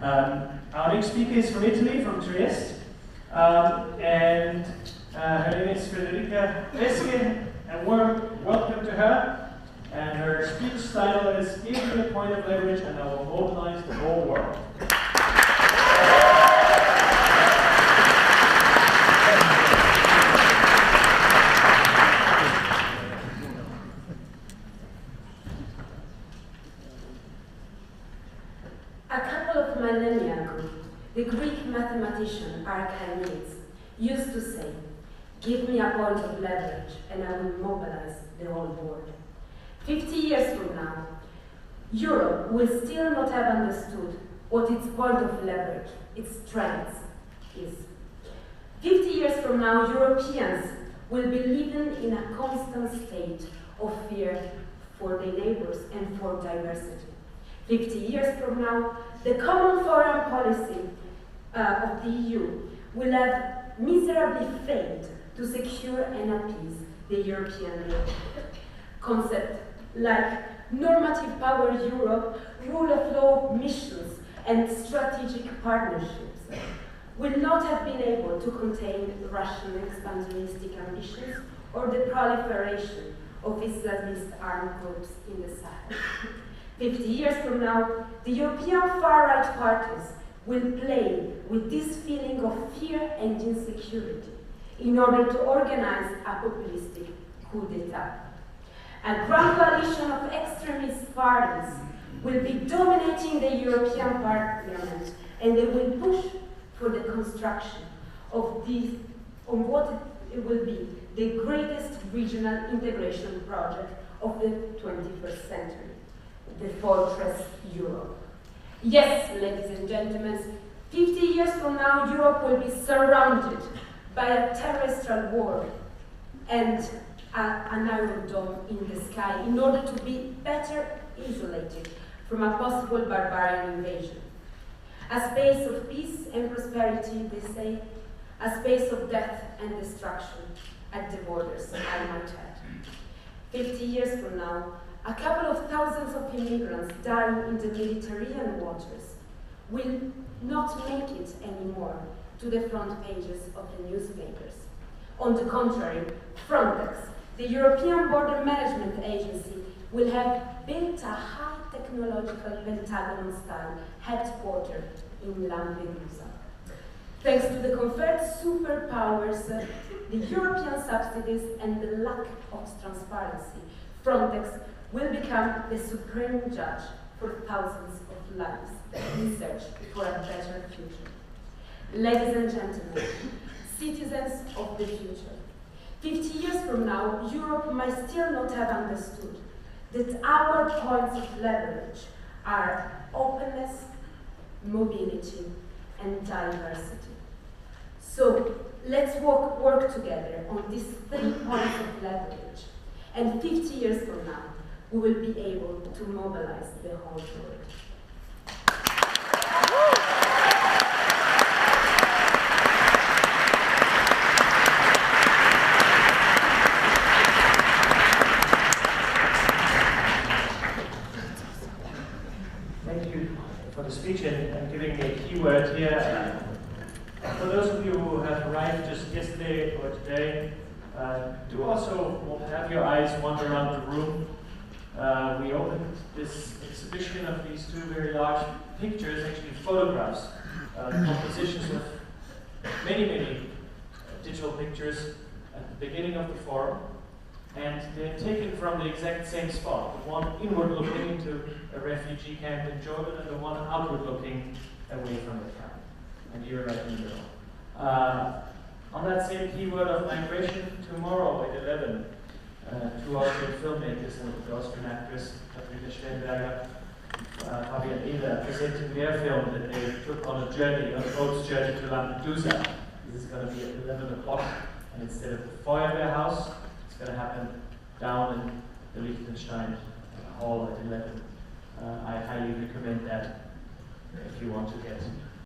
Our next speaker is from Italy, from Trieste, and her name is Federica Pesce, and warm welcome to her. And her speech title is "Give me a point of leverage and I will mobilize the whole world." Millennia ago, the Greek mathematician Archimedes used to say, "Give me a point of leverage and I will mobilize the whole world." 50 years from now, Europe will still not have understood what its point of leverage, its strength, is. 50 years from now, Europeans will be living in a constant state of fear for their neighbors and for diversity. 50 years from now, the common foreign policy of the EU will have miserably failed to secure and appease the European neighbor. Concepts like normative power Europe, rule of law missions, and strategic partnerships will not have been able to contain Russian expansionistic ambitions or the proliferation of Islamist armed groups in the Sahel. 50 years from now, the European far-right parties will play with this feeling of fear and insecurity in order to organize a populistic coup d'etat. A grand coalition of extremist parties will be dominating the European Parliament, and they will push for the construction of what it will be the greatest regional integration project of the 21st century. The fortress Europe. Yes, ladies and gentlemen, 50 years from now, Europe will be surrounded by a terrestrial wall and an iron dome in the sky in order to be better isolated from a possible barbarian invasion. A space of peace and prosperity, they say, a space of death and destruction at the borders, I might add. 50 years from now, a couple of thousands of immigrants dying in the Mediterranean waters will not make it anymore to the front pages of the newspapers. On the contrary, Frontex, the European Border Management Agency, will have built a high-technological Pentagon-style headquarters in Lampedusa. Thanks to the conferred superpowers, the European subsidies, and the lack of transparency, Frontex will become the supreme judge for thousands of lives in search for a better future. Ladies and gentlemen, citizens of the future, 50 years from now, Europe might still not have understood that our points of leverage are openness, mobility, and diversity. So let's work together on these 3 points of leverage, and 50 years from now, we will be able to mobilize the whole world. Thank you for the speech and giving me a keyword here. For those of you who have arrived just yesterday or today, do also have your eyes wander around the room. We opened this exhibition of these 2 very large pictures, actually photographs, compositions of many digital pictures at the beginning of the forum, and they're taken from the exact same spot, the one inward looking into a refugee camp in Jordan and the one outward looking away from the camp, and you're right in the middle. On that same keyword of migration, tomorrow at 11, 2 Austrian filmmakers and the Austrian actress Patricia Stellenberger, Fabian Eder, presenting their film that they took on a boat's journey to Lampedusa. This is going to be at 11 o'clock, and instead of the Feuerwehr House, it's going to happen down in the Liechtenstein Hall at 11. I highly recommend that if you want to get